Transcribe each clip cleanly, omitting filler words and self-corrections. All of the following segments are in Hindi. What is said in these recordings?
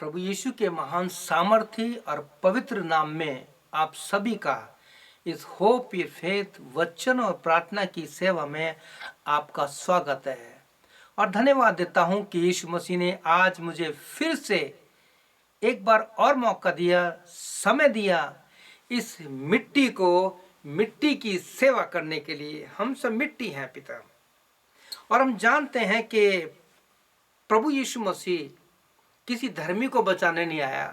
प्रभु यीशु के महान सामर्थ्य और पवित्र नाम में आप सभी का इस होप ये फेथ वचन और प्रार्थना की सेवा में आपका स्वागत है और धन्यवाद देता हूं कि यीशु मसीह ने आज मुझे फिर से एक बार और मौका दिया, समय दिया इस मिट्टी की सेवा करने के लिए। हम सब मिट्टी हैं पिता, और हम जानते हैं कि प्रभु यीशु मसीह किसी धर्मी को बचाने नहीं आया,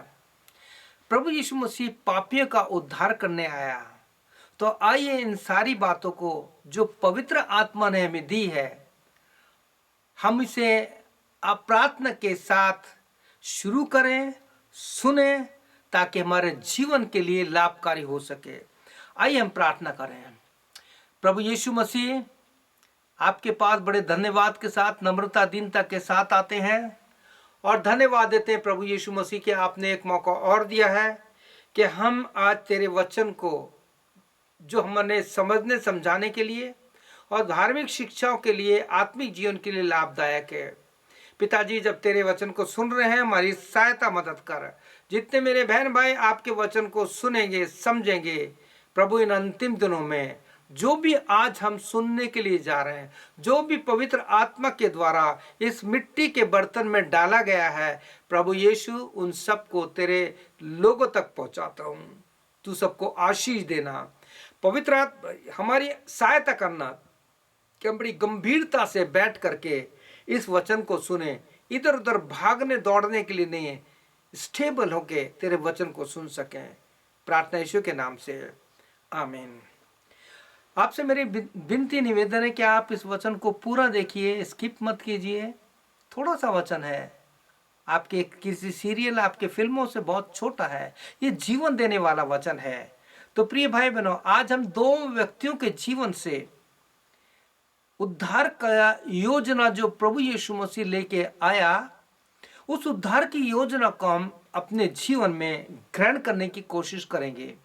प्रभु यीशु मसीह पापियों का उद्धार करने आया। तो आइए इन सारी बातों को जो पवित्र आत्मा ने हमें दी है, हम इसे प्रार्थना के साथ शुरू करें, सुने, ताकि हमारे जीवन के लिए लाभकारी हो सके। आइए हम प्रार्थना करें। प्रभु यीशु मसीह, आपके पास बड़े धन्यवाद के साथ, नम्रता दीनता के साथ आते हैं और धन्यवाद देते हैं प्रभु यीशु मसीह के आपने एक मौका और दिया है कि हम आज तेरे वचन को जो हमने समझने समझाने के लिए और धार्मिक शिक्षाओं के लिए, आत्मिक जीवन के लिए लाभदायक है। पिताजी, जब तेरे वचन को सुन रहे हैं, हमारी सहायता मदद कर। जितने मेरे बहन भाई आपके वचन को सुनेंगे, समझेंगे, प्रभु इन अंतिम दिनों में जो भी आज हम सुनने के लिए जा रहे हैं, जो भी पवित्र आत्मा के द्वारा इस मिट्टी के बर्तन में डाला गया है, प्रभु यीशु उन सबको तेरे लोगों तक पहुंचाता हूं। तू सबको आशीष देना, पवित्र आत्मा हमारी सहायता करना कि हम बड़ी गंभीरता से बैठ करके इस वचन को सुने, इधर उधर भागने दौड़ने के लिए नहीं, स्टेबल होके तेरे वचन को सुन सकें। प्रार्थना यीशु के नाम से, आमीन। आपसे मेरी विनती निवेदन है कि आप इस वचन को पूरा देखिए, स्किप मत कीजिए। थोड़ा सा वचन है, आपके किसी सीरियल, आपके फिल्मों से बहुत छोटा है, ये जीवन देने वाला वचन है। तो प्रिय भाई बहनों, आज हम दो व्यक्तियों के जीवन से उद्धार का योजना जो प्रभु यीशु मसीह लेके आया, उस उद्धार की योजना को हम अपने जीवन में ग्रहण करने की कोशिश करेंगे।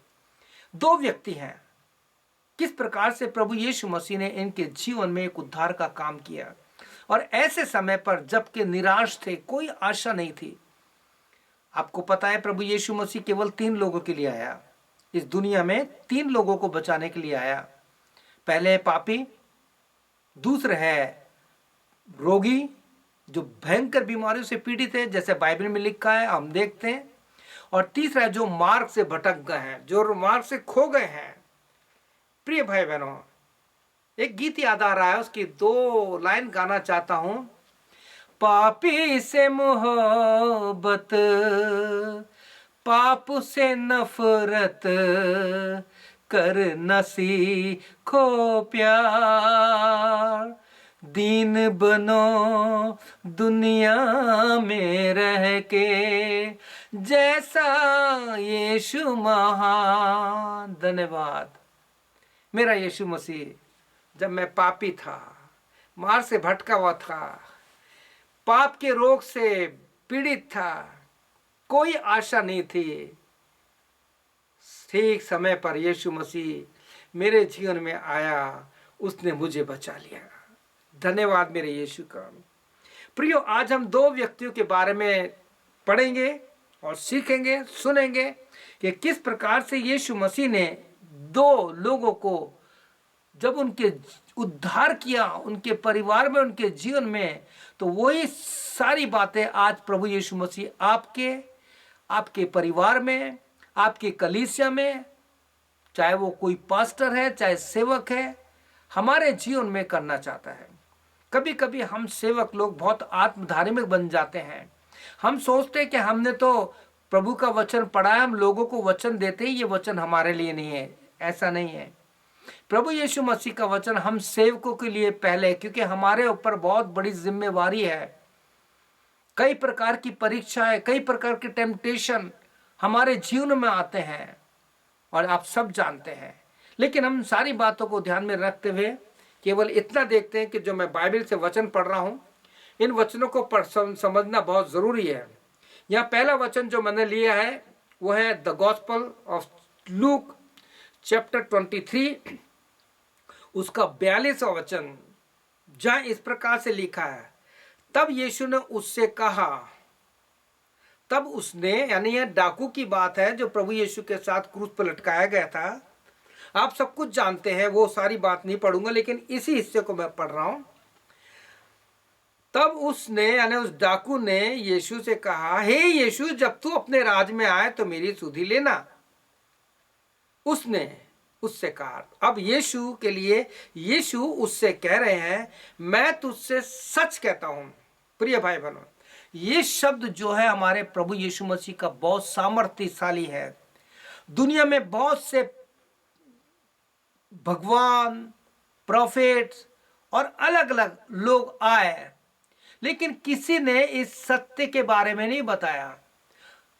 दो व्यक्ति हैं, किस प्रकार से प्रभु यीशु मसीह ने इनके जीवन में एक उद्धार का काम किया, और ऐसे समय पर जबकि निराश थे, कोई आशा नहीं थी। आपको पता है प्रभु यीशु मसीह केवल 3 लोगों के लिए आया, इस दुनिया में 3 लोगों को बचाने के लिए आया। पहले है पापी, दूसरे है रोगी जो भयंकर बीमारियों से पीड़ित है, जैसे बाइबल में लिखा है हम देखते हैं, और तीसरा है जो मार्ग से भटक गए हैं, जो मार्ग से खो गए हैं। प्रिय भाई बहनों, एक गीत याद आ रहा है, उसकी 2 लाइन गाना चाहता हूं। पापी से मोहब्बत, पाप से नफरत, कर न सीखो प्यार। दीन बनो दुनिया में रह के, जैसा यीशु महान। धन्यवाद। मेरा यीशु मसीह, जब मैं पापी था, मार से भटका हुआ था, पाप के रोग से पीड़ित था, कोई आशा नहीं थी, ठीक समय पर यीशु मसीह मेरे जीवन में आया, उसने मुझे बचा लिया। धन्यवाद मेरे यीशु का। प्रियो, आज हम 2 व्यक्तियों के बारे में पढ़ेंगे और सीखेंगे, सुनेंगे कि किस प्रकार से यीशु मसीह ने 2 लोगों को जब उनके उद्धार किया, उनके परिवार में, उनके जीवन में। तो वही सारी बातें आज प्रभु यीशु मसीह आपके परिवार में, आपके कलीसिया में, चाहे वो कोई पास्टर है, चाहे सेवक है, हमारे जीवन में करना चाहता है। कभी कभी हम सेवक लोग बहुत आत्मधार्मिक बन जाते हैं। हम सोचते हैं कि हमने तो प्रभु का वचन पढ़ा है, हम लोगों को वचन देते हैं, ये वचन हमारे लिए नहीं है। ऐसा नहीं है। प्रभु यीशु मसीह का वचन हम सेवकों के लिए पहले, क्योंकि हमारे ऊपर बहुत बड़ी जिम्मेवारी है। कई प्रकार की परीक्षाएं, कई प्रकार के टेम्पटेशन हमारे जीवन में आते हैं, और आप सब जानते हैं। लेकिन हम सारी बातों को ध्यान में रखते हुए केवल इतना देखते हैं कि जो मैं बाइबल से वचन पढ़ रहा हूं, इन वचनों को समझना बहुत जरूरी है। यहाँ पहला वचन जो मैंने लिया है वो है the gospel of Luke chapter 23, उसका 42वां वचन, जहां इस प्रकार से लिखा है, तब यीशु ने उससे कहा, तब उसने, यानी यह डाकू की बात है जो प्रभु यीशु के साथ क्रूस पर लटकाया गया था। आप सब कुछ जानते हैं, वो सारी बात नहीं पढ़ूंगा, लेकिन इसी हिस्से को मैं पढ़ रहा हूं। तब उसने, यानी उस डाकू ने यीशु से कहा, हे यीशु, जब तू अपने राज में आए तो मेरी सुधि लेना। उसने उससे कहा, अब यीशु के लिए, यीशु उससे कह रहे हैं, मैं तुझसे सच कहता हूं। प्रिय भाई बहनों, ये शब्द जो है हमारे प्रभु यीशु मसीह का बहुत सामर्थ्यशाली है। दुनिया में बहुत से भगवान, प्रोफेट्स और अलग अलग लोग आए, लेकिन किसी ने इस सत्य के बारे में नहीं बताया।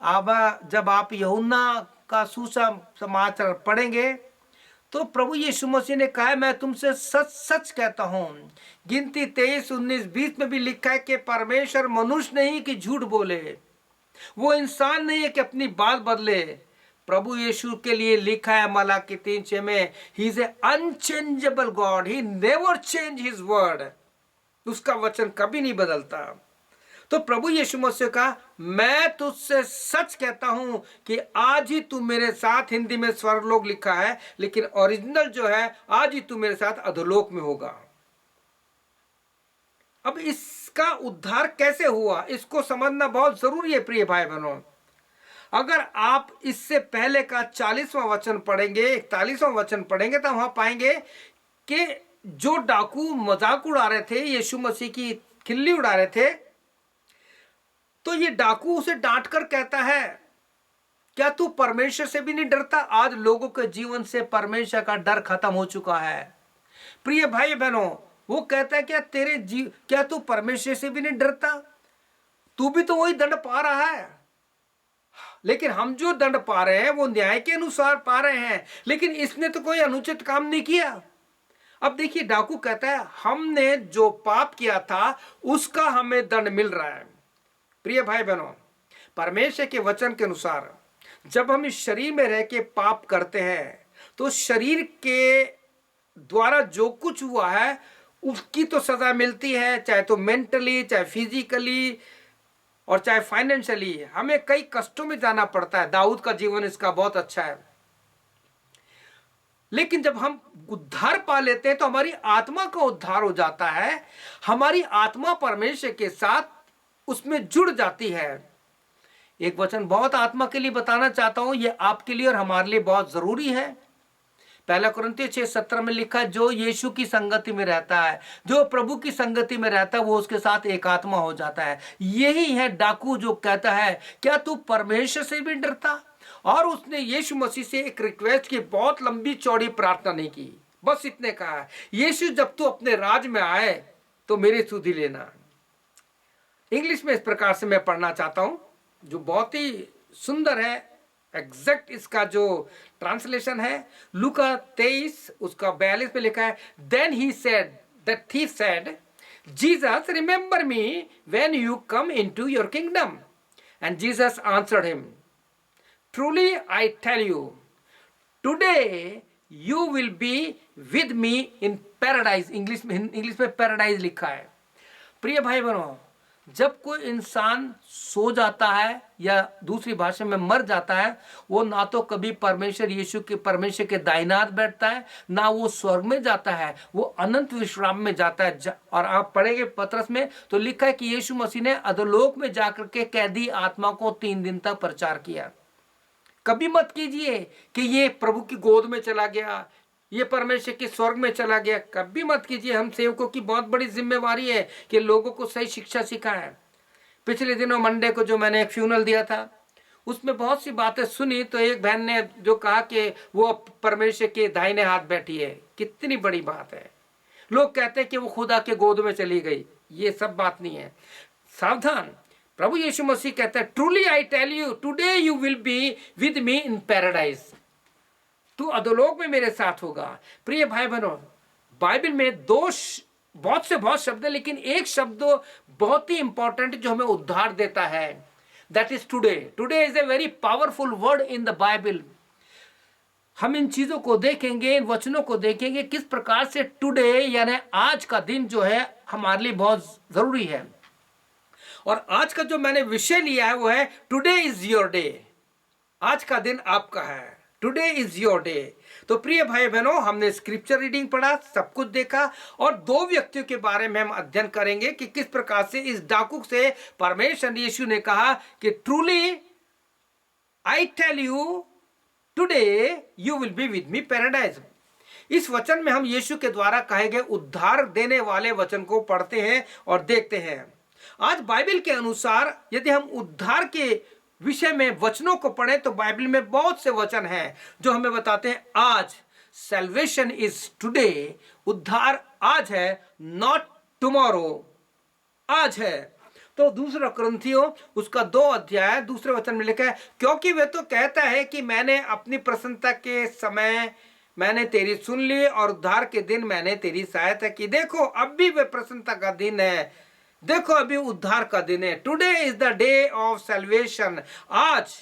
अब जब आप यूहन्ना का सुसमाचार पढ़ेंगे तो प्रभु यीशु मसीह ने कहा, मैं तुमसे सच सच कहता हूं। गिनती 23, 19, 20 में भी लिखा है कि परमेश्वर मनुष्य नहीं कि झूठ बोले, वो इंसान नहीं है कि अपनी बात बदले। प्रभु यीशु के लिए लिखा है मलाकी 3:6 में, he is a unchangeable God, he never change his word. उसका वचन कभी नहीं बदलता। तो प्रभु यीशु मसीह का, मैं तुझसे सच कहता हूं कि आज ही तू मेरे साथ, हिंदी में स्वर्गलोक लिखा है, लेकिन ओरिजिनल जो है, आज ही तू मेरे साथ अधोलोक में होगा। अब इसका उद्धार कैसे हुआ, इसको समझना बहुत जरूरी है प्रिय भाई बहनों। अगर आप इससे पहले का 40वां वचन पढ़ेंगे, 41वां वचन पढ़ेंगे, तो वहां पाएंगे कि जो डाकू मजाक उड़ा रहे थे, यीशु मसीह की खिल्ली उड़ा रहे थे, तो ये डाकू उसे डांट कर कहता है, क्या तू परमेश्वर से भी नहीं डरता? आज लोगों के जीवन से परमेश्वर का डर खत्म हो चुका है। प्रिय भाई बहनों, वो कहता है, क्या तू परमेश्वर से भी नहीं डरता? तू भी तो वही दंड पा रहा है, लेकिन हम जो दंड पा रहे हैं वो न्याय के अनुसार पा रहे हैं, लेकिन इसने तो कोई अनुचित काम नहीं किया। अब देखिए, डाकू कहता है, हमने जो पाप किया था उसका हमें दंड मिल रहा है। प्रिय भाई बहनों, परमेश्वर के वचन के अनुसार जब हम इस शरीर में रह के पाप करते हैं, तो शरीर के द्वारा जो कुछ हुआ है उसकी तो सजा मिलती है, चाहे तो मेंटली, चाहे फिजिकली और चाहे फाइनेंशियली। हमें कई कष्टों में जाना पड़ता है। दाऊद का जीवन इसका बहुत अच्छा है। लेकिन जब हम उद्धार पा लेते हैं तो हमारी आत्मा का उद्धार हो जाता है। हमारी आत्मा परमेश्वर के साथ उसमें जुड़ जाती है। एक वचन बहुत आत्मा के लिए बताना चाहता हूं, यह आपके लिए और हमारे लिए बहुत जरूरी है। 1 कुरिन्थियों 6:17 में लिखा है, जो यीशु की संगति में रहता है, जो प्रभु की संगति में रहता है, वो उसके साथ एक आत्मा हो जाता है। यही है डाकू जो कहता है, क्या तू परमेश्वर से भी डरता? और उसने यीशु मसीह से एक रिक्वेस्ट की, बहुत लंबी चौड़ी प्रार्थना नहीं की, बस इतने कहा, यीशु जब तू अपने राज में आए तो मेरी सुधि लेना। इंग्लिश में इस प्रकार से मैं पढ़ना चाहता हूं, जो बहुत ही सुंदर है। एग्जैक्ट इसका जो ट्रांसलेशन है, लूका 23 उसका 42 में लिखा है, then he said, the thief said, Jesus remember me when you come into your kingdom, and Jesus answered him, truly I tell you, today you will be with me in paradise. English में पैराडाइज लिखा है। प्रिय भाई बहनों, जब कोई इंसान सो जाता है या दूसरी भाषा में मर जाता है, वो ना तो कभी परमेश्वर के दाहिने हाथ बैठता है, ना वो स्वर्ग में जाता है, वो अनंत विश्राम में जाता है। और आप पढ़ेंगे पतरस में तो लिखा है कि यीशु मसीह ने अधोलोक में जाकर के कैदी आत्मा को 3 दिन तक प्रचार किया। कभी मत कीजिए कि ये प्रभु की गोद में चला गया, ये परमेश्वर के स्वर्ग में चला गया, कभी मत कीजिए। हम सेवकों की बहुत बड़ी जिम्मेवारी है कि लोगों को सही शिक्षा सिखाएं। पिछले दिनों मंडे को जो मैंने एक फ्यूनल दिया था, उसमें बहुत सी बातें सुनी, तो एक बहन ने जो कहा कि वो परमेश्वर के दाहिने हाथ बैठी है। कितनी बड़ी बात है। लोग कहते हैं कि वो खुदा के गोद में चली गई, ये सब बात नहीं है। सावधान, प्रभु यीशु मसीह कहता है, truly I tell you, today you will be with me in paradise, तू अधोलोक में मेरे साथ होगा। प्रिय भाई बहनों, बाइबल में बहुत से शब्द है, लेकिन एक शब्द बहुत ही इंपॉर्टेंट जो हमें उद्धार देता है, that is today. Today is a very powerful word in the Bible. हम इन चीजों को देखेंगे, इन वचनों को देखेंगे, किस प्रकार से टुडे यानी आज का दिन जो है हमारे लिए बहुत जरूरी है। और आज का जो मैंने विषय लिया है वो है टुडे इज योर डे। आज का दिन आपका है, टुडे इज योर डे। तो प्रिय भाई बहनों, हमने स्क्रिप्चर रीडिंग पढ़ा, सब कुछ देखा, और दो व्यक्तियों के बारे में हम अध्ययन करेंगे कि किस प्रकार से इस डाकू से परमेश्वर यीशु ने कहा कि truly I tell you today you will be with me paradise. इस वचन में हम यीशु के द्वारा कहे गए उद्धार देने वाले वचन को पढ़ते हैं और देखते हैं। आज बाइबल के अनुसार यदि हम उद्धार के विषय में वचनों को पढ़ें तो बाइबल में बहुत से वचन हैं जो हमें बताते हैं आज सैल्वेशन इज टुडे, उद्धार आज है, नॉट टुमारो, आज है। तो दूसरा कुरिन्थियों उसका 2 अध्याय दूसरे वचन में लिखा है, क्योंकि वे तो कहता है कि मैंने अपनी प्रसन्नता के समय मैंने तेरी सुन ली और उद्धार के दिन मैंने तेरी सहायता की। देखो अब भी वे प्रसन्नता का दिन है, देखो अभी उद्धार का दिन है। Today is the day of salvation, आज।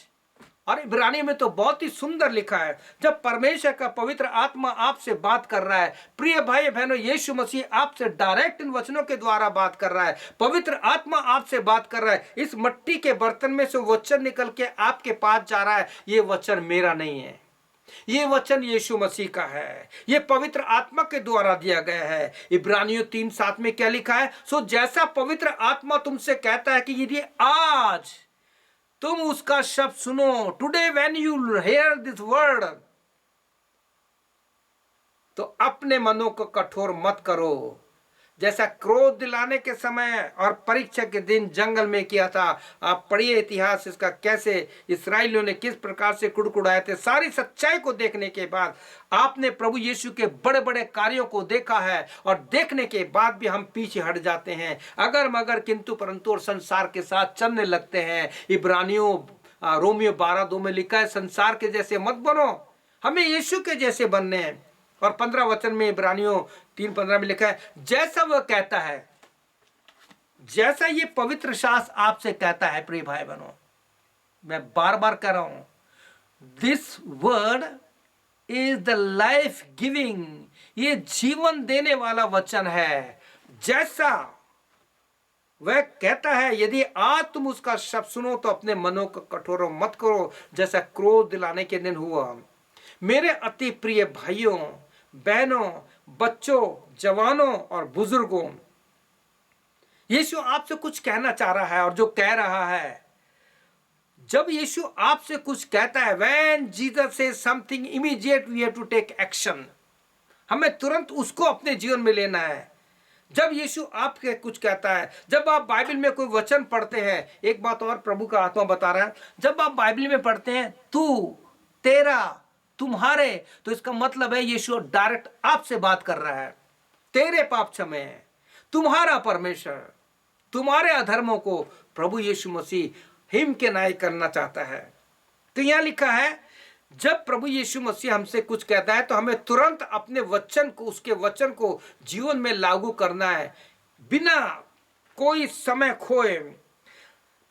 और इब्रानी में तो बहुत ही सुंदर लिखा है, जब परमेश्वर का पवित्र आत्मा आपसे बात कर रहा है, प्रिय भाई बहनों, यीशु मसीह आपसे डायरेक्ट इन वचनों के द्वारा बात कर रहा है, पवित्र आत्मा आपसे बात कर रहा है। इस मिट्टी के बर्तन में से वचन निकल के आपके पास जा रहा है। ये वचन मेरा नहीं है, ये वचन यीशु मसीह का है, ये पवित्र आत्मा के द्वारा दिया गया है। इब्रानियों 3:7 में क्या लिखा है, सो जैसा पवित्र आत्मा तुमसे कहता है कि यदि आज तुम उसका शब्द सुनो, today when you here this word, तो अपने मनों को कठोर मत करो, जैसा क्रोध दिलाने के समय और परीक्षा के दिन जंगल में किया था। आप पढ़िए इतिहास इसका, कैसे इस्राएलियों ने किस प्रकार से कुड़कुड़ाए थे। सारी सच्चाई को देखने के बाद आपने प्रभु यीशु के बड़े बड़े कार्यों को देखा है, और देखने के बाद भी हम पीछे हट जाते हैं, अगर मगर किंतु परंतु और संसार के साथ चलने लगते हैं। इब्रानियों रोमियो 12:2 में लिखा है, संसार के जैसे मत बनो, हमें यीशु के जैसे बनने हैं। और 15 वचन में इब्रानियों 3:15 में लिखा है, जैसा वह कहता है, जैसा ये पवित्र शास्त्र आपसे कहता है। प्रिय भाई बहनों, मैं बार बार कह रहा हूं, this word is the life giving, ये जीवन देने वाला वचन है। जैसा वह कहता है, यदि आज तुम उसका शब्द सुनो तो अपने मनों को कठोर मत करो, जैसा क्रोध दिलाने के दिन हुआ। मेरे अति प्रिय भाइयों बहनों, बच्चों, जवानों और बुजुर्गों, यीशु आपसे कुछ कहना चाह रहा है, और जो कह रहा है, जब यीशु आपसे कुछ कहता है, when Jesus says something immediate we have to take action, हमें तुरंत उसको अपने जीवन में लेना है। जब यीशु आपके कुछ कहता है, जब आप बाइबल में कोई वचन पढ़ते हैं, एक बात और प्रभु का आत्मा बता रहा है, जब आप बाइबल में पढ़ते हैं तू, तेरा, तुम्हारे, तो इसका मतलब है यीशु डायरेक्ट आपसे बात कर रहा है। तेरे पाप क्षमे हैं, तुम्हारा परमेश्वर तुम्हारे अधर्मों को प्रभु यीशु मसीह हिम के न्याय करना चाहता है। तो यहां लिखा है, जब प्रभु यीशु मसीह हमसे कुछ कहता है तो हमें तुरंत अपने वचन को, उसके वचन को जीवन में लागू करना है, बिना कोई समय खोए।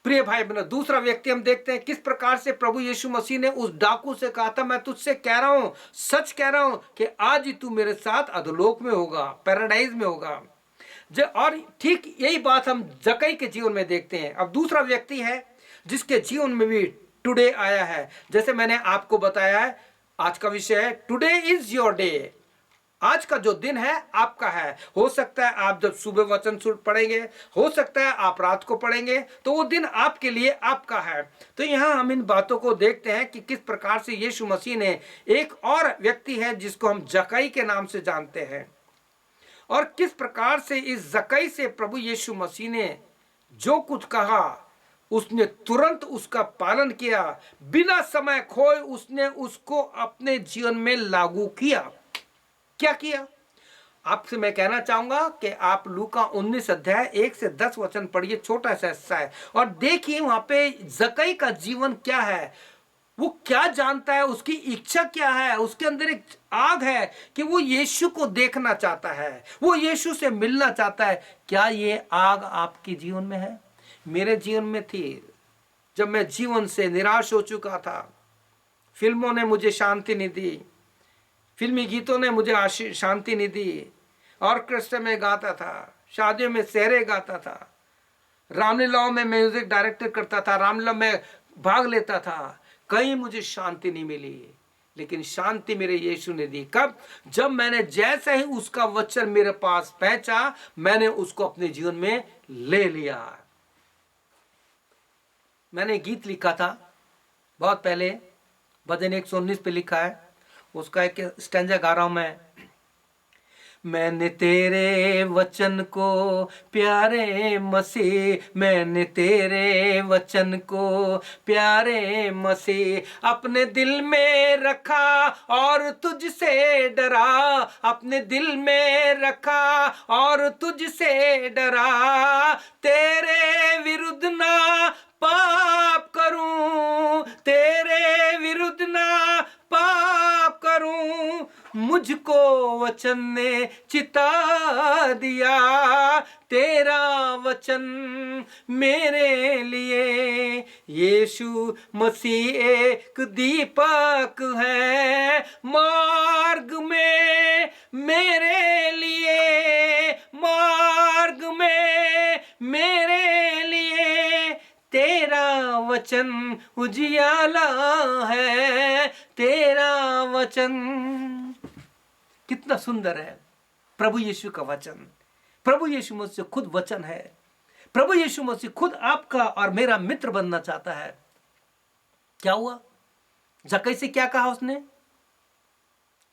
प्रिय भाई बहनों, दूसरा व्यक्ति हम देखते हैं किस प्रकार से प्रभु यीशु मसीह ने उस डाकू से कहा था, मैं तुझसे कह रहा हूं, सच कह रहा हूं कि आज ही तू मेरे साथ अधोलोक में होगा, पैराडाइज में होगा। और ठीक यही बात हम जक्कई के जीवन में देखते हैं। अब दूसरा व्यक्ति है जिसके जीवन में भी टुडे आया है। जैसे मैंने आपको बताया है, आज का विषय है टुडे इज योर डे, आज का जो दिन है आपका है। हो सकता है आप जब सुबह वचन पढ़ेंगे, हो सकता है आप रात को पढ़ेंगे, तो वो दिन आपके लिए आपका है। तो यहाँ हम इन बातों को देखते हैं कि किस प्रकार से यीशु मसीह ने, एक और व्यक्ति है जिसको हम जक्कई के नाम से जानते हैं, और किस प्रकार से इस जक्कई से प्रभु यीशु मसीह ने जो कुछ कहा उसने तुरंत उसका पालन किया, बिना समय खोए उसने उसको अपने जीवन में लागू किया। क्या किया? आपसे मैं कहना चाहूंगा कि आप लूका 19 अध्याय 1 से 10 वचन पढ़िए, छोटा सा हिस्सा है, और देखिए वहां पे जक्कई का जीवन क्या है, वो क्या जानता है, उसकी इच्छा क्या है। उसके अंदर एक आग है कि वो यीशु को देखना चाहता है, वो यीशु से मिलना चाहता है। क्या ये आग आपके जीवन में है? मेरे जीवन में थी। जब मैं जीवन से निराश हो चुका था, फिल्मों ने मुझे शांति नहीं दी, फिल्मी गीतों ने मुझे शांति नहीं दी, ऑर्केस्ट्रा में गाता था, शादियों में सेहरे गाता था, रामलीलाओं में म्यूजिक डायरेक्टर करता था, रामलीला में भाग लेता था, कहीं मुझे शांति नहीं मिली। लेकिन शांति मेरे यीशु ने दी। कब? जब मैंने जैसे ही उसका वचन मेरे पास पहुंचा, मैंने उसको अपने जीवन में ले लिया। मैंने गीत लिखा था बहुत पहले, भजन 119 पे लिखा है, उसका एक स्टैंजा गा रहा हूं मैंने तेरे वचन को प्यारे मसीह, मैंने तेरे वचन को प्यारे मसीह अपने दिल में रखा और तुझसे डरा, अपने दिल में रखा और तुझसे डरा। तेरे विरुद्ध ना पाप करूं, तेरे विरुद्ध ना पाप करूं, मुझको वचन ने चिता दिया। तेरा वचन मेरे लिए यीशु मसीह एक दीपक है, मार्ग में मेरे लिए, मार्ग में मेरे लिए तेरा वचन उजियाला है, तेरा वचन। कितना सुंदर है प्रभु यीशु का वचन। प्रभु यीशु मसीह खुद वचन है। प्रभु यीशु मसीह खुद आपका और मेरा मित्र बनना चाहता है। क्या हुआ? जक्कई से क्या कहा उसने?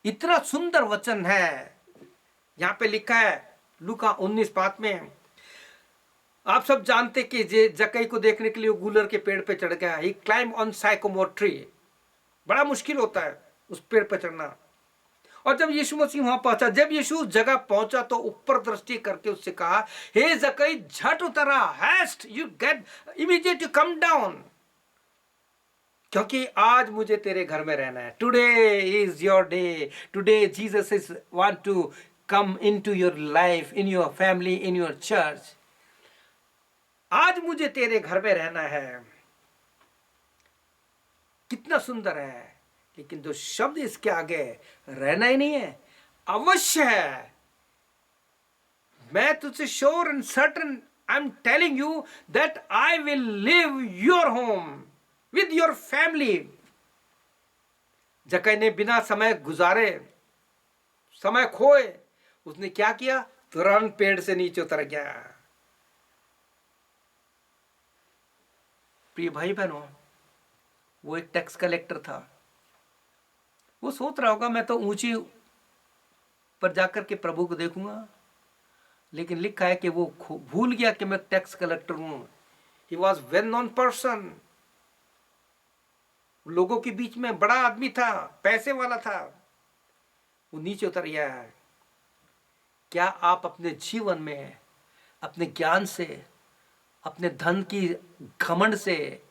इतना सुंदर वचन है। यहां पे लिखा है लूका 19:5 में, आप सब जानते कि जक्कई को देखने के लिए गूलर के पेड़ पे चढ़ गया। ही क्लाइंब ऑन साइकोमोर ट्री। बड़ा मुश्किल होता है उस पेड़ पे चढ़ना। और जब यीशु मसीह वहां पहुंचा, जब यीशु उस जगह पहुंचा तो ऊपर दृष्टि करके उससे कहा, हे जक्कई झट उतरा, haste you get immediate you come down, क्योंकि आज मुझे तेरे घर में रहना है। Today is your day. Today Jesus is want to come into your life, in your family, in your church. आज मुझे तेरे घर में रहना है। कितना सुंदर है। लेकिन जो शब्द इसके आगे, रहना ही नहीं है, अवश्य है। मैं तुझसे sure and certain I am telling you that I will live your home with your family. जक्कई ने बिना समय गुजारे, समय खोए, उसने क्या किया? तुरंत पेड़ से नीचे उतर गया। प्रिय भाई बहनों, वो एक टैक्स कलेक्टर था। वो सोच रहा होगा मैं तो ऊंची पर जाकर के प्रभु को देखूंगा, लेकिन लिखा है कि वो भूल गया कि मैं टैक्स कलेक्टर हूं। He was well known person. लोगों के बीच में बड़ा आदमी था, पैसे वाला था। वो नीचे उतर गया है। क्या आप अपने जीवन में अपने ज्ञान से, अपने धन की घमंड से,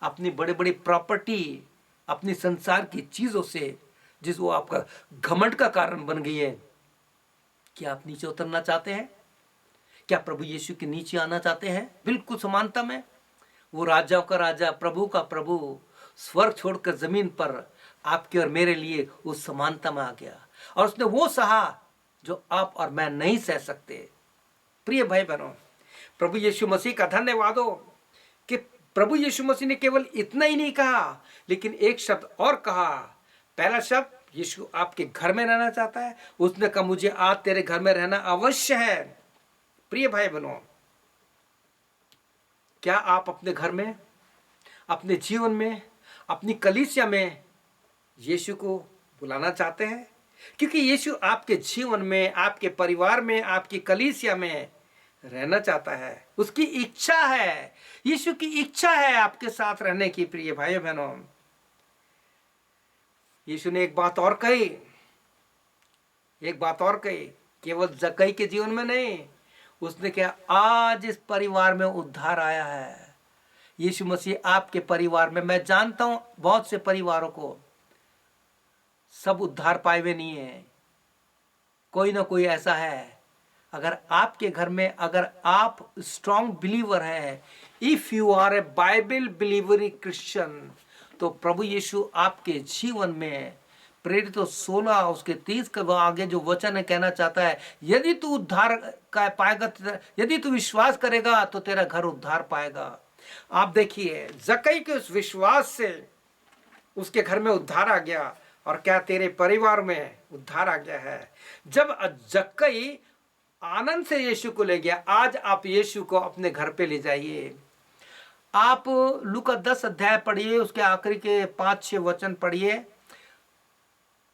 अपनी बड़े बड़ी प्रॉपर्टी, अपनी संसार की चीजों से, जिस वो आपका घमंड का कारण बन गई है, क्या आप नीचे उतरना चाहते हैं? क्या प्रभु यीशु के नीचे आना चाहते हैं? बिल्कुल समानता में वो राजाओं का राजा, प्रभु का प्रभु, स्वर्ग छोड़कर जमीन पर आपके और मेरे लिए उस समानता में आ गया, और उसने वो सहा जो आप और मैं नहीं सह सकते। प्रिय भाई बहनों, प्रभु यीशु मसीह का धन्यवाद हो कि प्रभु यीशु मसीह ने केवल इतना ही नहीं कहा, लेकिन एक शब्द और कहा। पहला शब्द, यीशु आपके घर में रहना चाहता है। उसने कहा मुझे आज तेरे घर में रहना अवश्य है। प्रिय भाई बहनों, क्या आप अपने घर में, अपने जीवन में, अपनी कलीसिया में यीशु को बुलाना चाहते हैं? क्योंकि यीशु आपके जीवन में, आपके परिवार में, आपकी कलीसिया में रहना चाहता है। उसकी इच्छा है, यीशु की इच्छा है आपके साथ रहने की। प्रिय भाइयों बहनों, यीशु ने एक बात और कही, एक बात और कही, केवल जक्कई के जीवन में नहीं। उसने क्या, आज इस परिवार में उद्धार आया है। यीशु मसीह आपके परिवार में, मैं जानता हूं बहुत से परिवारों को, सब उद्धार पाए हुए नहीं है, कोई ना कोई ऐसा है। अगर आपके घर में, अगर आप स्ट्रॉन्ग बिलीवर हैं, if you are a Bible believer Christian, तो प्रभु यीशु आपके जीवन में प्रेरित 16 उसके 30 के आगे जो वचन है कहना चाहता है, यदि तू उद्धार का पाएगा, यदि तू विश्वास करेगा तो तेरा घर उद्धार पाएगा। आप देखिए जक्कई के उस विश्वास से उसके घर में उद्धार आ गया, और क्या तेरे परिवार में उद्धार आ गया है। जब जक्कई आनंद से यीशु को ले गया, आज आप यीशु को अपने घर पे ले जाइए। आप लूका 10 अध्याय पढ़िए, उसके आखिरी के 5-6 वचन पढ़िए।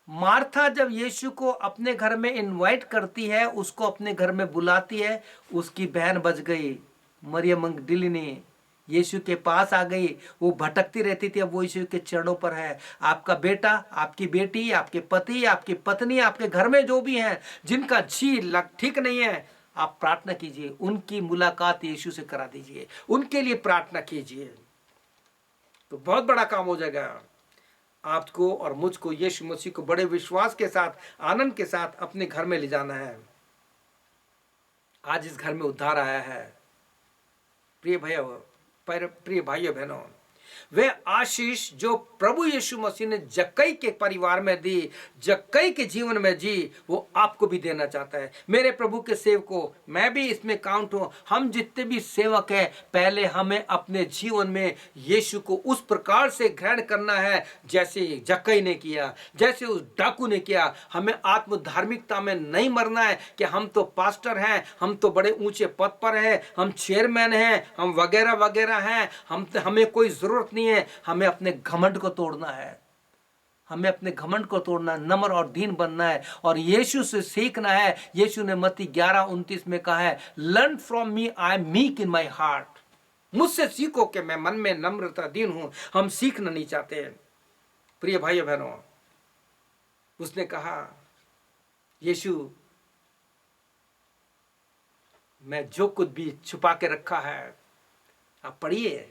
मार्था जब यीशु को अपने घर में इनवाइट करती है, उसको अपने घर में बुलाती है, उसकी बहन बच गई मरियम मगदलीनी यीशु के पास आ गई। वो भटकती रहती थी, अब वो यीशु के चरणों पर है। आपका बेटा, आपकी बेटी, आपके पति, आपकी पत्नी, आपके घर में जो भी हैं जिनका जी ठीक नहीं है, आप प्रार्थना कीजिए, उनकी मुलाकात यीशु से करा दीजिए, उनके लिए प्रार्थना कीजिए, तो बहुत बड़ा काम हो जाएगा। आपको और मुझको यीशु मसीह को बड़े विश्वास के साथ, आनंद के साथ अपने घर में ले जाना है। आज इस घर में उद्धार आया है। प्रिय भाइयों बहनों, वे आशीष जो प्रभु यीशु मसीह ने जक्कई के परिवार में दी, जक्कई के जीवन में जी, वो आपको भी देना चाहता है। मेरे प्रभु के सेवकों, मैं भी इसमें काउंट हूं। हम जितने भी सेवक हैं, पहले हमें अपने जीवन में यीशु को उस प्रकार से ग्रहण करना है जैसे जक्कई ने किया, जैसे उस डाकू ने किया। हमें आत्म धार्मिकता में नहीं मरना है कि हम तो पास्टर हैं, हम तो बड़े ऊंचे पद पर हैं, हम चेयरमैन हैं, हम वगैरह वगैरह हैं, हमें कोई जरूरत नहीं है। हमें अपने घमंड को तोड़ना है, हमें अपने घमंड को तोड़ना है, नम्र और दीन बनना है और यीशु से सीखना है। यीशु ने मत्ती 11:29 में कहा है, learn from me, I am meek in my heart. मुझसे सीखो कि मैं मन में नम्रता दीन हूं। हम सीखना नहीं चाहते। प्रिय भाइयों बहनों, उसने कहा, यीशु मैं जो कुछ भी छुपा के रखा है, आप पढ़िए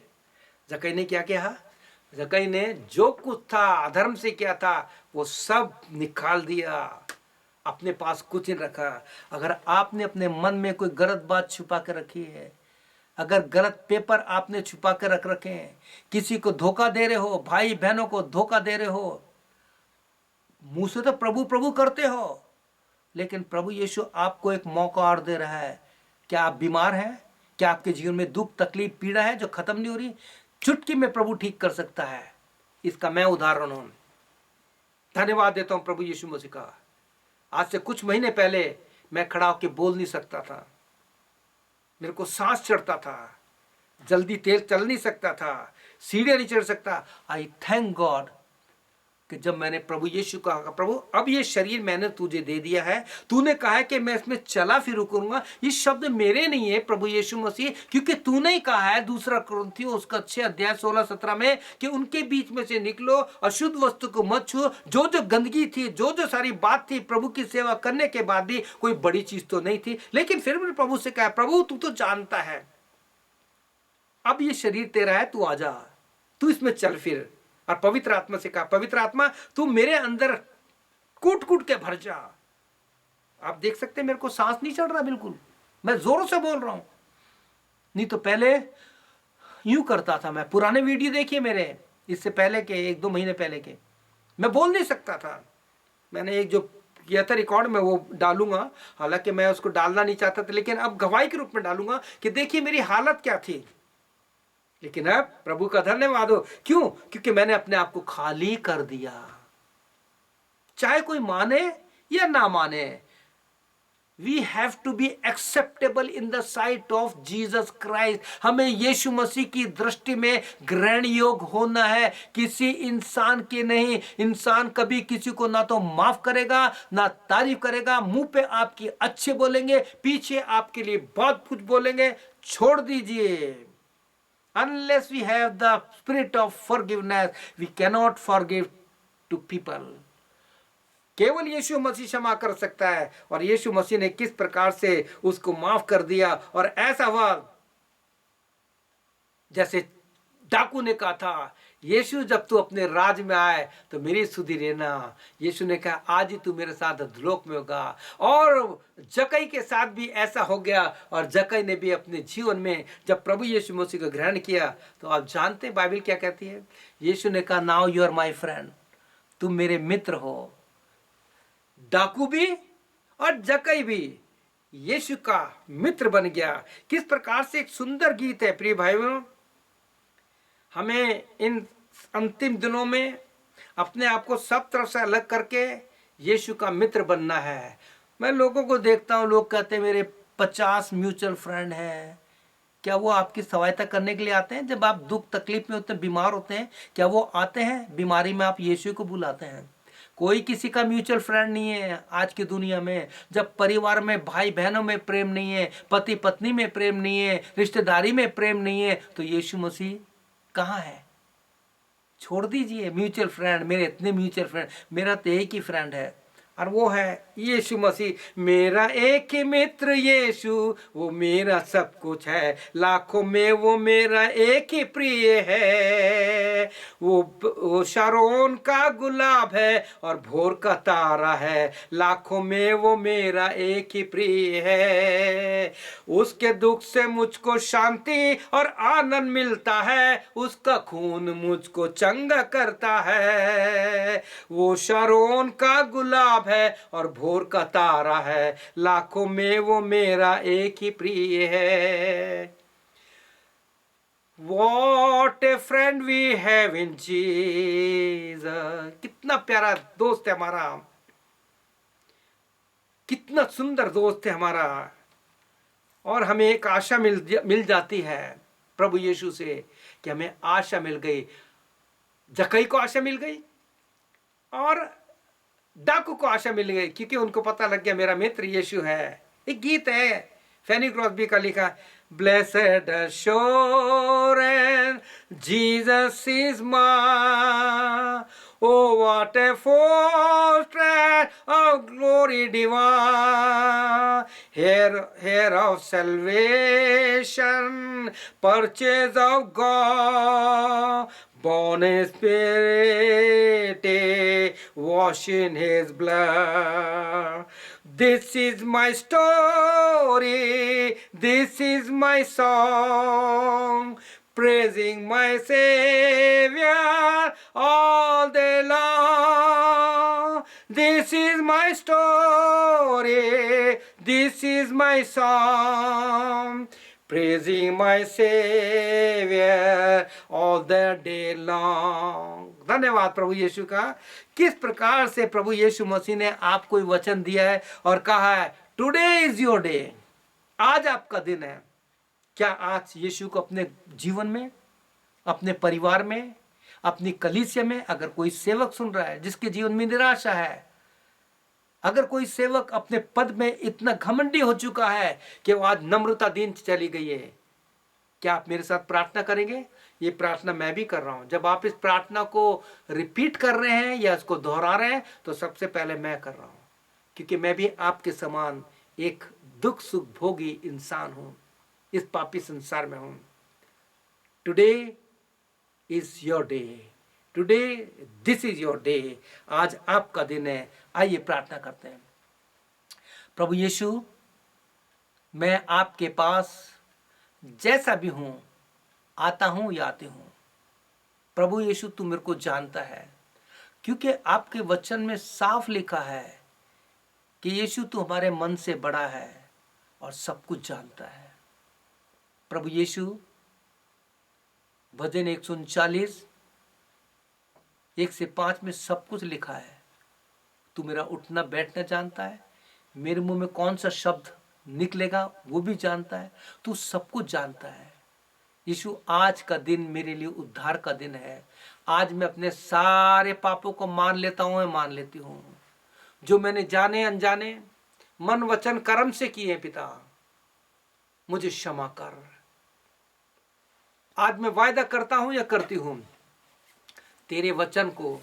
जक्कई ने क्या किया। जक्कई ने जो कुछ था अधर्म से किया था वो सब निकाल दिया, अपने पास कुछ नहीं रखा। अगर आपने अपने मन में कोई गलत बात छुपा के रखी है, अगर गलत पेपर आपने छुपा के रख रखे हैं, किसी को धोखा दे रहे हो, भाई बहनों को धोखा दे रहे हो, मुंह से तो प्रभु प्रभु करते हो, लेकिन प्रभु यीशु आपको एक मौका और दे रहा है। क्या आप बीमार हैं? क्या आपके जीवन में दुख, तकलीफ, पीड़ा है जो खत्म नहीं हो रही? चुटकी में प्रभु ठीक कर सकता है। इसका मैं उदाहरण हूं। धन्यवाद देता हूं प्रभु यीशु मसीह का। आज से कुछ महीने पहले मैं खड़ा होकर बोल नहीं सकता था, मेरे को सांस चढ़ता था, जल्दी तेज चल नहीं सकता था, सीढ़ियां नहीं चढ़ सकता। आई थैंक गॉड कि जब मैंने प्रभु यीशु को कहा, प्रभु अब ये शरीर मैंने तुझे दे दिया है, तूने कहा है कि मैं इसमें चला फिर करूंगा। ये शब्द मेरे नहीं है प्रभु यीशु मसीह, क्योंकि तूने ही कहा है 2 कुरिन्थियों उसका 6 अध्याय 16-17 में कि उनके बीच में से निकलो, अशुद्ध वस्तु को मत छुओ। जो जो गंदगी थी, जो जो सारी बात थी, प्रभु की सेवा करने के बाद भी कोई बड़ी चीज तो नहीं थी, लेकिन फिर भी प्रभु से कहा, प्रभु तू तो जानता है, अब ये शरीर तेरा है, तू आजा, तू इसमें चल फिर। और पवित्र आत्मा से कहा, पवित्र आत्मा तू मेरे अंदर कूट कूट के भर जा। आप देख सकते हैं मेरे को सांस नहीं चढ़ रहा, बिल्कुल मैं जोरों से बोल रहा हूं। नहीं तो पहले यूं करता था मैं। पुराने वीडियो देखिए मेरे, इससे पहले के 1-2 महीने पहले के, मैं बोल नहीं सकता था। मैंने एक जो किया था रिकॉर्ड में वो डालूंगा, हालांकि मैं उसको डालना नहीं चाहता था, लेकिन अब गवाही के रूप में डालूंगा कि देखिए मेरी हालत क्या थी। लेकिन अब प्रभु का धन्यवाद हो, क्यों? क्योंकि मैंने अपने आप को खाली कर दिया। चाहे कोई माने या ना माने, we have to be acceptable in the sight of Jesus Christ. हमें यीशु मसीह की दृष्टि में ग्रहण योग्य होना है, किसी इंसान के नहीं। इंसान कभी किसी को ना तो माफ करेगा ना तारीफ करेगा, मुंह पे आपकी अच्छे बोलेंगे, पीछे आपके लिए बहुत कुछ बोलेंगे। छोड़ दीजिए। Unless we have the spirit of forgiveness, we cannot forgive to people. केवल यीशु मसीह क्षमा कर सकता है, और यीशु मसीह ने किस प्रकार से उसको माफ कर दिया। और ऐसा हुआ जैसे डाकू ने कहा था, यीशु जब तू अपने राज में आए तो मेरी सुधि रहना। यीशु ने कहा, आज ही तू मेरे साथ अधोलोक में होगा। और जक्कई के साथ भी ऐसा हो गया, और जक्कई ने भी अपने जीवन में जब प्रभु यीशु मसीह को ग्रहण किया, तो आप जानते हैं बाइबल क्या कहती है। यीशु ने कहा, now you are my friend, तुम मेरे मित्र हो। डाकू भी और जक्कई भी यीशु का मित्र बन गया। किस प्रकार से एक सुंदर गीत है प्रिय भाइयों। हमें इन अंतिम दिनों में अपने आप को सब तरफ से अलग करके यीशु का मित्र बनना है। मैं लोगों को देखता हूँ, लोग कहते हैं मेरे 50 म्यूचुअल फ्रेंड हैं। क्या वो आपकी सहायता करने के लिए आते हैं? जब आप दुख तकलीफ में होते हैं, बीमार होते हैं, क्या वो आते हैं? बीमारी में आप यीशु को बुलाते हैं। कोई किसी का म्यूचुअल फ्रेंड नहीं है आज की दुनिया में। जब परिवार में भाई बहनों में प्रेम नहीं है, पति पत्नी में प्रेम नहीं है, रिश्तेदारी में प्रेम नहीं है, तो यीशु मसीह कहाँ है? छोड़ दीजिए म्यूचुअल फ्रेंड। मेरे इतने म्यूचुअल फ्रेंड, मेरा तो एक ही फ्रेंड है और वो है यीशु मसीह। मेरा एक ही मित्र यीशु, वो मेरा सब कुछ है। लाखों में वो मेरा एक ही प्रिय है। वो शारोन का गुलाब है और भोर का तारा है। लाखों में वो मेरा एक ही प्रिय है। उसके दुख से मुझको शांति और आनंद मिलता है। उसका खून मुझको चंगा करता है। वो शारोन का गुलाब है और भोर का तारा है। लाखों में वो मेरा एक ही प्रिय है। What a friend we have in Jesus। कितना प्यारा दोस्त है हमारा, कितना सुंदर दोस्त है हमारा। और हमें एक आशा मिल जाती है प्रभु यीशु से कि हमें आशा मिल गई। जक्कई को आशा मिल गई और डाकू को आशा मिल गई, क्योंकि उनको पता लग गया मेरा मित्र यीशु है। एक गीत है फैनी क्रॉस्बी का लिखा, blessed assurance Jesus is mine, oh what a fortress of glory divine, here of salvation, purchase of God, born in spirit, washed in his blood. This is my story, this is my song, praising my Savior all day long. This is my story, this is my song, praising my Savior all the day long. धन्यवाद प्रभु यीशु का। किस प्रकार से प्रभु यीशु मसीह ने आपको वचन दिया है और कहा है टुडे इज योर डे, आज आपका दिन है। क्या आज यीशु को अपने जीवन में, अपने परिवार में, अपनी कलीसिया में अगर कोई सेवक सुन रहा है जिसके जीवन में निराशा है, अगर कोई सेवक अपने पद में इतना घमंडी हो चुका है कि वो आज नम्रता दिन चली गई है, क्या आप मेरे साथ प्रार्थना करेंगे? ये प्रार्थना मैं भी कर रहा हूं। जब आप इस प्रार्थना को रिपीट कर रहे हैं या इसको दोहरा रहे हैं तो सबसे पहले मैं कर रहा हूं, क्योंकि मैं भी आपके समान एक दुख सुख भोगी इंसान हूं, इस पापी संसार में हूं। Today is your day, today this is your day. आज आपका दिन है। आइए प्रार्थना करते हैं। प्रभु यीशु, मैं आपके पास जैसा भी हूं आता हूं या आती हूं। प्रभु यीशु तू मेरे को जानता है, क्योंकि आपके वचन में साफ लिखा है कि यीशु तू हमारे मन से बड़ा है और सब कुछ जानता है। प्रभु यीशु, भजन 139 1 से 5 में सब कुछ लिखा है। तू मेरा उठना बैठना जानता है, मेरे मुंह में कौन सा शब्द निकलेगा वो भी जानता है। तू सब कुछ जानता है। यीशु, आज का दिन मेरे लिए उद्धार का दिन है। आज मैं अपने सारे पापों को मान लेता हूं, मान लेती हूं, जो मैंने जाने अनजाने मन वचन कर्म से किए। पिता, मुझे क्षमा कर। आज मैं वायदा करता हूं या करती हूं, तेरे वचन को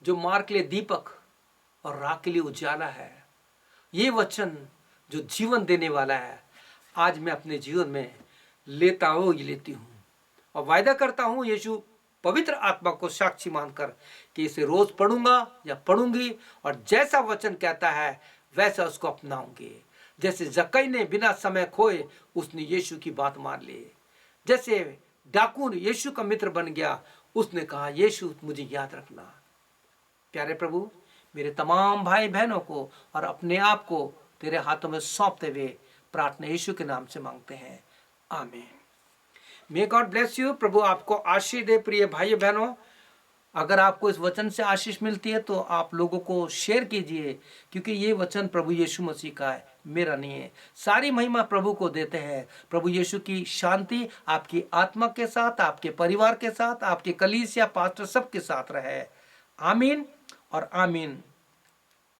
जो मार्ग के लिए दीपक और राह के लिए उजाला है, ये वचन जो जीवन देने वाला है, आज मैं अपने जीवन में लेता हूं, ये लेती हूं और वायदा करता हूं यीशु पवित्र आत्मा को साक्षी मानकर कि इसे रोज पढ़ूंगा या पढ़ूंगी और जैसा वचन कहता है वैसा उसको अपनाऊंगी। जैसे जक्कई ने बिना समय खोए उसने यीशु की बात मान ली, जैसे डाकू यीशु का मित्र बन गया, उसने कहा यीशु मुझे याद रखना। प्यारे प्रभु, मेरे तमाम भाई बहनों को और अपने आप को तेरे हाथों में सौंपते हुए प्रार्थना यीशु के नाम से मांगते हैं, आमीन। May God bless you. प्रभु आपको आशीष दे। प्रिय भाई बहनों, अगर आपको इस वचन से आशीष मिलती है तो आप लोगों को शेयर कीजिए, क्योंकि ये वचन प्रभु यीशु मसीह का है, मेरा नहीं है। सारी महिमा प्रभु को देते हैं। प्रभु यीशु की शांति आपकी आत्मा के साथ, आपके परिवार के साथ, आपके कलीसिया पास्टर सबके साथ रहे। आमीन और आमीन।